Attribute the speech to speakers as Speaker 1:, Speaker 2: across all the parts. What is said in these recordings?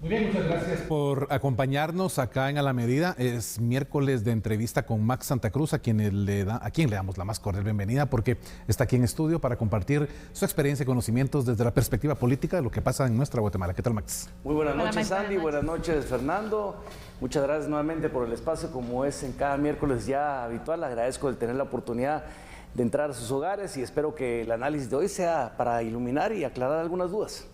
Speaker 1: Muy bien, muchas gracias por acompañarnos acá en A la Medida. Es miércoles de entrevista con Max Santa Cruz, a quien le damos la más cordial bienvenida, porque está aquí en estudio para compartir su experiencia y conocimientos desde la perspectiva política de lo que pasa en nuestra Guatemala. ¿Qué tal, Max?
Speaker 2: Muy buenas noches, Andy. Buenas noches, Fernando. Muchas gracias nuevamente por el espacio, como es en cada miércoles ya habitual. Agradezco el tener la oportunidad de entrar a sus hogares y espero que el análisis de hoy sea para iluminar y aclarar algunas dudas.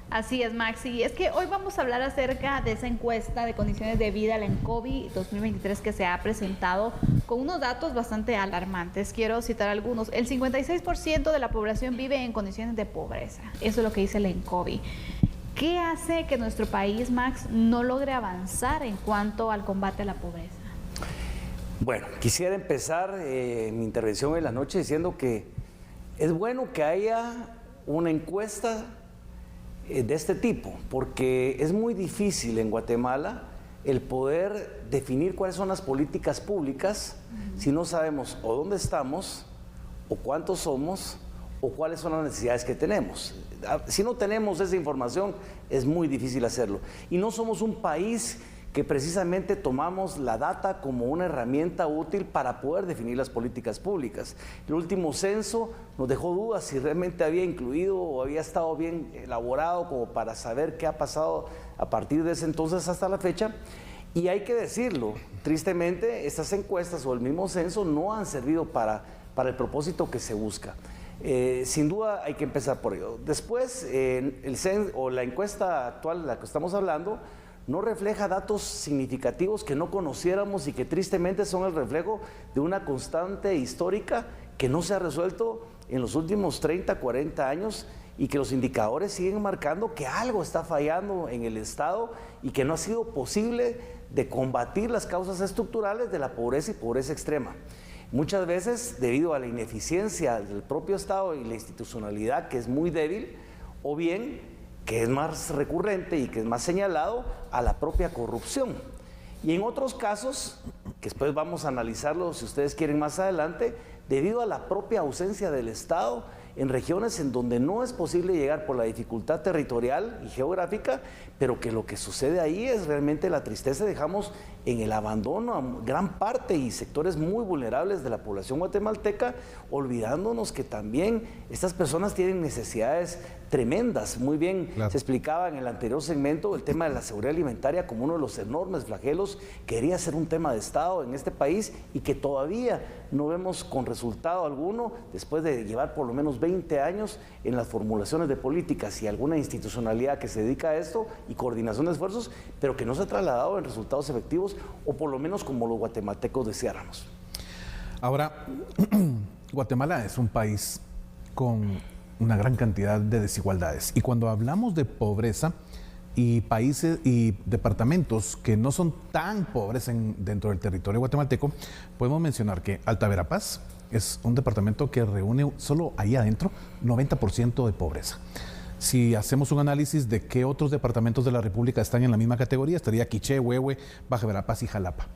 Speaker 3: Así es, Max, y es que hoy vamos a hablar acerca de esa encuesta de condiciones de vida, la ENCOVI 2023, que se ha presentado con unos datos bastante alarmantes. Quiero citar algunos. El 56% de la población vive en condiciones de pobreza. Eso es lo que dice la ENCOVI. ¿Qué hace que nuestro país, Max, no logre avanzar en cuanto al combate a la pobreza?
Speaker 2: Bueno, quisiera empezar mi intervención en la noche diciendo que es bueno que haya una encuesta de este tipo, porque es muy difícil en Guatemala el poder definir cuáles son las políticas públicas si no sabemos o dónde estamos, o cuántos somos, o cuáles son las necesidades que tenemos. Si no tenemos esa información, es muy difícil hacerlo. Y no somos un país que precisamente tomamos la data como una herramienta útil para poder definir las políticas públicas. El último censo nos dejó dudas si realmente había incluido o había estado bien elaborado como para saber qué ha pasado a partir de ese entonces hasta la fecha. Y hay que decirlo, tristemente, estas encuestas o el mismo censo no han servido para el propósito que se busca. Sin duda hay que empezar por ello. Después, el censo o la encuesta actual de la que estamos hablando no refleja datos significativos que no conociéramos y que tristemente son el reflejo de una constante histórica que no se ha resuelto en los últimos 30, 40 años y que los indicadores siguen marcando que algo está fallando en el Estado y que no ha sido posible de combatir las causas estructurales de la pobreza y pobreza extrema. Muchas veces debido a la ineficiencia del propio Estado y la institucionalidad que es muy débil, o bien que es más recurrente y que es más señalado a la propia corrupción. Y en otros casos, que después vamos a analizarlo si ustedes quieren más adelante, debido a la propia ausencia del Estado en regiones en donde no es posible llegar por la dificultad territorial y geográfica, pero que lo que sucede ahí es realmente la tristeza. Dejamos en el abandono a gran parte y sectores muy vulnerables de la población guatemalteca, olvidándonos que también estas personas tienen necesidades tremendas. Muy bien, claro. Se explicaba en el anterior segmento el tema de la seguridad alimentaria como uno de los enormes flagelos que debería ser un tema de Estado en este país y que todavía no vemos con resultado alguno después de llevar por lo menos 20 años en las formulaciones de políticas y alguna institucionalidad que se dedica a esto y coordinación de esfuerzos, pero que no se ha trasladado en resultados efectivos o por lo menos como los guatemaltecos deseáramos.
Speaker 1: Ahora, Guatemala es un país con una gran cantidad de desigualdades y cuando hablamos de pobreza y países y departamentos que no son tan pobres dentro del territorio guatemalteco, podemos mencionar que Alta Verapaz es un departamento que reúne solo ahí adentro 90% de pobreza. Si hacemos un análisis de qué otros departamentos de la República están en la misma categoría, estaría Quiché, Huehue, Baja Verapaz y Jalapa.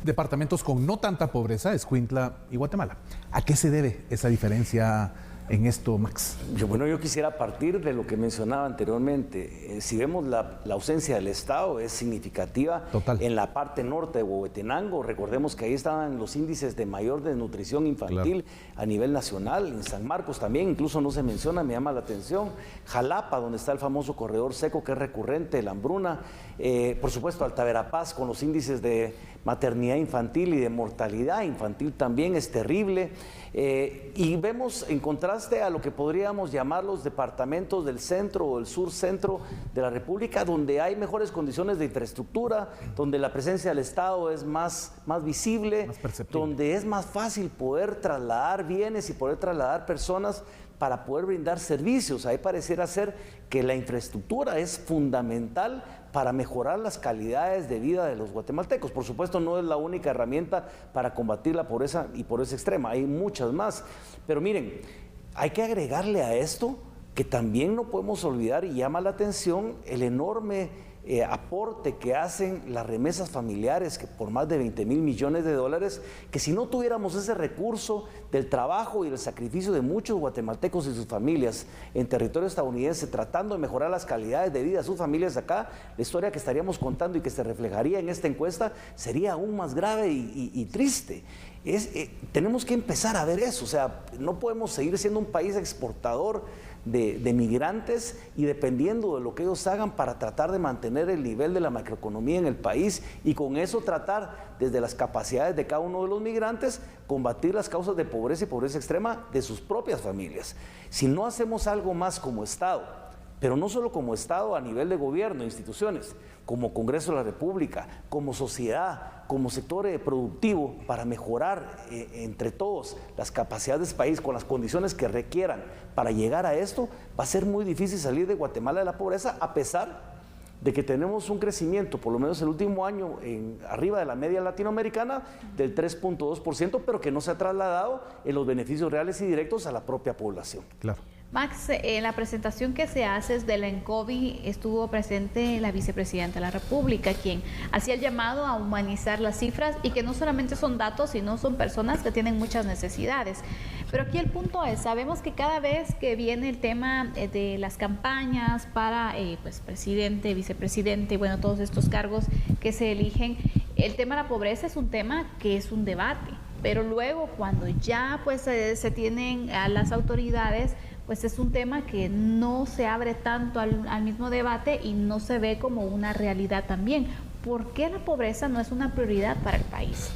Speaker 1: Departamentos con no tanta pobreza, Escuintla y Guatemala. ¿A qué se debe esa diferencia en esto, Max?
Speaker 2: Yo quisiera partir de lo que mencionaba anteriormente. Si vemos la ausencia del Estado es significativa.
Speaker 1: Total.
Speaker 2: En la parte norte de Huehuetenango, recordemos que ahí estaban los índices de mayor desnutrición infantil, claro, a nivel nacional. En San Marcos también, incluso no se menciona, me llama la atención. Jalapa, donde está el famoso corredor seco que es recurrente, la hambruna. Por supuesto, Alta Verapaz con los índices de maternidad infantil y de mortalidad infantil también es terrible. Y vemos en contraste a lo que podríamos llamar los departamentos del centro o el sur centro de la República, donde hay mejores condiciones de infraestructura, donde la presencia del Estado es más visible, donde es más fácil poder trasladar bienes y poder trasladar personas para poder brindar servicios. Ahí pareciera ser que la infraestructura es fundamental para mejorar las calidades de vida de los guatemaltecos. Por supuesto, no es la única herramienta para combatir la pobreza y pobreza extrema, hay muchas más. Pero miren, hay que agregarle a esto que también no podemos olvidar, y llama la atención, el enorme aporte que hacen las remesas familiares, que por más de 20,000 millones de dólares, que si no tuviéramos ese recurso del trabajo y el sacrificio de muchos guatemaltecos y sus familias en territorio estadounidense tratando de mejorar las calidades de vida de sus familias acá, la historia que estaríamos contando y que se reflejaría en esta encuesta sería aún más grave y triste. Tenemos que empezar a ver eso, o sea, no podemos seguir siendo un país exportador de migrantes y dependiendo de lo que ellos hagan para tratar de mantener el nivel de la macroeconomía en el país y con eso tratar desde las capacidades de cada uno de los migrantes combatir las causas de pobreza y pobreza extrema de sus propias familias. Si no hacemos algo más como Estado, pero no solo como Estado a nivel de gobierno, instituciones, como Congreso de la República, como sociedad, como sector productivo, para mejorar entre todos las capacidades del país con las condiciones que requieran para llegar a esto, va a ser muy difícil salir de Guatemala de la pobreza, a pesar de que tenemos un crecimiento, por lo menos el último año, arriba de la media latinoamericana, del 3.2%, pero que no se ha trasladado en los beneficios reales y directos a la propia población.
Speaker 1: Claro.
Speaker 3: Max, en la presentación que se hace del ENCOVI estuvo presente la vicepresidenta de la República, quien hacía el llamado a humanizar las cifras y que no solamente son datos, sino son personas que tienen muchas necesidades. Pero aquí el punto es, sabemos que cada vez que viene el tema de las campañas para pues, presidente, vicepresidente, bueno, todos estos cargos que se eligen, el tema de la pobreza es un tema que es un debate. Pero luego cuando ya pues se tienen a las autoridades, pues es un tema que no se abre tanto al mismo debate y no se ve como una realidad también. ¿Por qué la pobreza no es una prioridad para el país?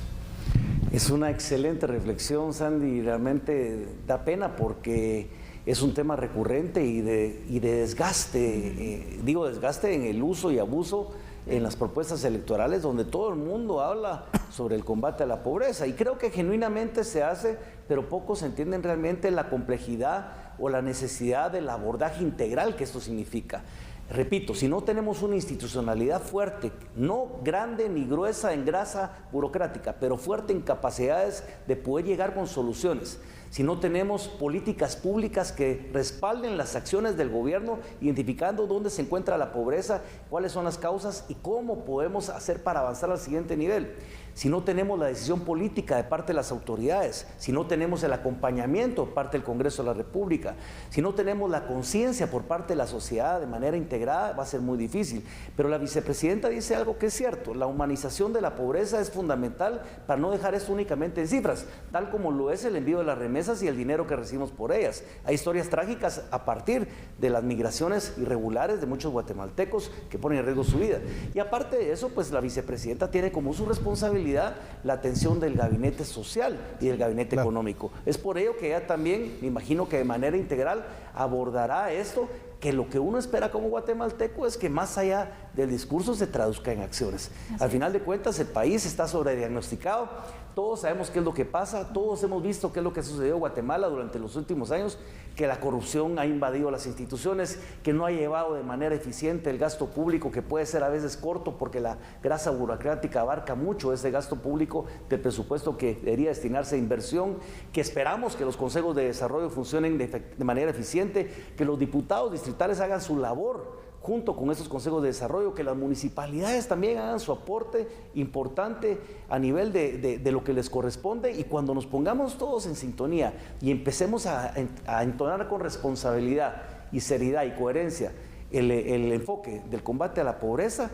Speaker 2: Es una excelente reflexión, Sandy, realmente da pena porque es un tema recurrente y de desgaste, digo desgaste en el uso y abuso en las propuestas electorales donde todo el mundo habla sobre el combate a la pobreza y creo que genuinamente se hace, pero pocos entienden realmente la complejidad o la necesidad del abordaje integral que esto significa. Repito, si no tenemos una institucionalidad fuerte, no grande ni gruesa en grasa burocrática, pero fuerte en capacidades de poder llegar con soluciones, si no tenemos políticas públicas que respalden las acciones del gobierno, identificando dónde se encuentra la pobreza, cuáles son las causas y cómo podemos hacer para avanzar al siguiente nivel, si no tenemos la decisión política de parte de las autoridades, si no tenemos el acompañamiento por parte del Congreso de la República, si no tenemos la conciencia por parte de la sociedad de manera integrada, va a ser muy difícil. Pero la vicepresidenta dice algo que es cierto, la humanización de la pobreza es fundamental para no dejar esto únicamente en cifras, tal como lo es el envío de las remesas y el dinero que recibimos por ellas. Hay historias trágicas a partir de las migraciones irregulares de muchos guatemaltecos que ponen en riesgo su vida. Y aparte de eso, pues la vicepresidenta tiene como su responsabilidad la atención del gabinete social y del gabinete económico. Es por ello que ella también, me imagino que de manera integral, abordará esto, que lo que uno espera como guatemalteco es que más allá del discurso se traduzca en acciones. Al final de cuentas, el país está sobrediagnosticado, todos sabemos qué es lo que pasa, todos hemos visto qué es lo que sucedió en Guatemala durante los últimos años, que la corrupción ha invadido las instituciones, que no ha llevado de manera eficiente el gasto público, que puede ser a veces corto porque la grasa burocrática abarca mucho ese gasto público del presupuesto que debería destinarse a inversión, que esperamos que los consejos de desarrollo funcionen de manera eficiente, que los diputados distritales hagan su labor junto con estos consejos de desarrollo, que las municipalidades también hagan su aporte importante a nivel de lo que les corresponde, y cuando nos pongamos todos en sintonía y empecemos a entonar con responsabilidad y seriedad y coherencia el enfoque del combate a la pobreza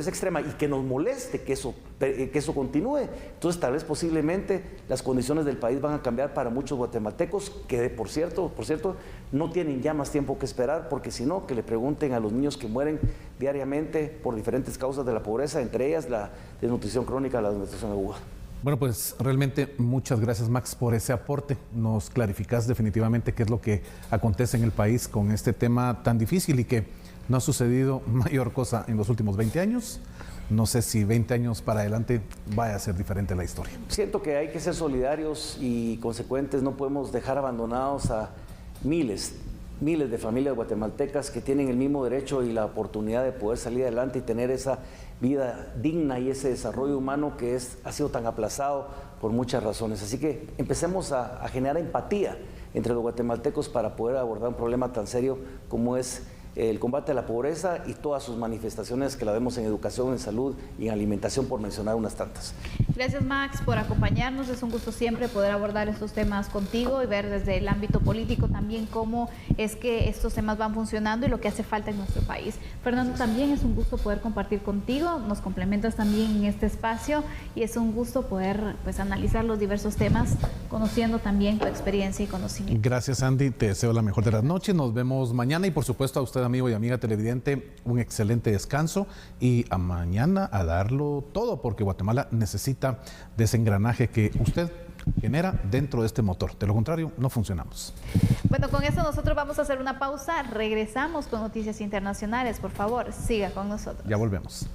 Speaker 2: extrema y que nos moleste que eso continúe, entonces tal vez posiblemente las condiciones del país van a cambiar para muchos guatemaltecos que por cierto no tienen ya más tiempo que esperar, porque si no, que le pregunten a los niños que mueren diariamente por diferentes causas de la pobreza, entre ellas la desnutrición crónica, la desnutrición aguda.
Speaker 1: Bueno, pues realmente muchas gracias, Max, por ese aporte. Nos clarificas definitivamente qué es lo que acontece en el país con este tema tan difícil y que no ha sucedido mayor cosa en los últimos 20 años. No sé si 20 años para adelante vaya a ser diferente la historia.
Speaker 2: Siento que hay que ser solidarios y consecuentes. No podemos dejar abandonados a miles de familias guatemaltecas que tienen el mismo derecho y la oportunidad de poder salir adelante y tener esa vida digna y ese desarrollo humano que ha sido tan aplazado por muchas razones. Así que empecemos a generar empatía entre los guatemaltecos para poder abordar un problema tan serio como es el combate a la pobreza y todas sus manifestaciones que la vemos en educación, en salud y en alimentación, por mencionar unas tantas.
Speaker 3: Gracias, Max, por acompañarnos. Es un gusto siempre poder abordar estos temas contigo y ver desde el ámbito político también cómo es que estos temas van funcionando y lo que hace falta en nuestro país. Fernando, también es un gusto poder compartir contigo. Nos complementas también en este espacio y es un gusto poder analizar los diversos temas, conociendo también tu experiencia y conocimiento.
Speaker 1: Gracias, Andy. Te deseo la mejor de las noches. Nos vemos mañana y, por supuesto, a usted, amigo y amiga televidente, un excelente descanso y a mañana a darlo todo, porque Guatemala necesita de ese engranaje que usted genera dentro de este motor. De lo contrario, no funcionamos.
Speaker 3: Bueno, con eso nosotros vamos a hacer una pausa. Regresamos con noticias internacionales. Por favor, siga con nosotros.
Speaker 1: Ya volvemos.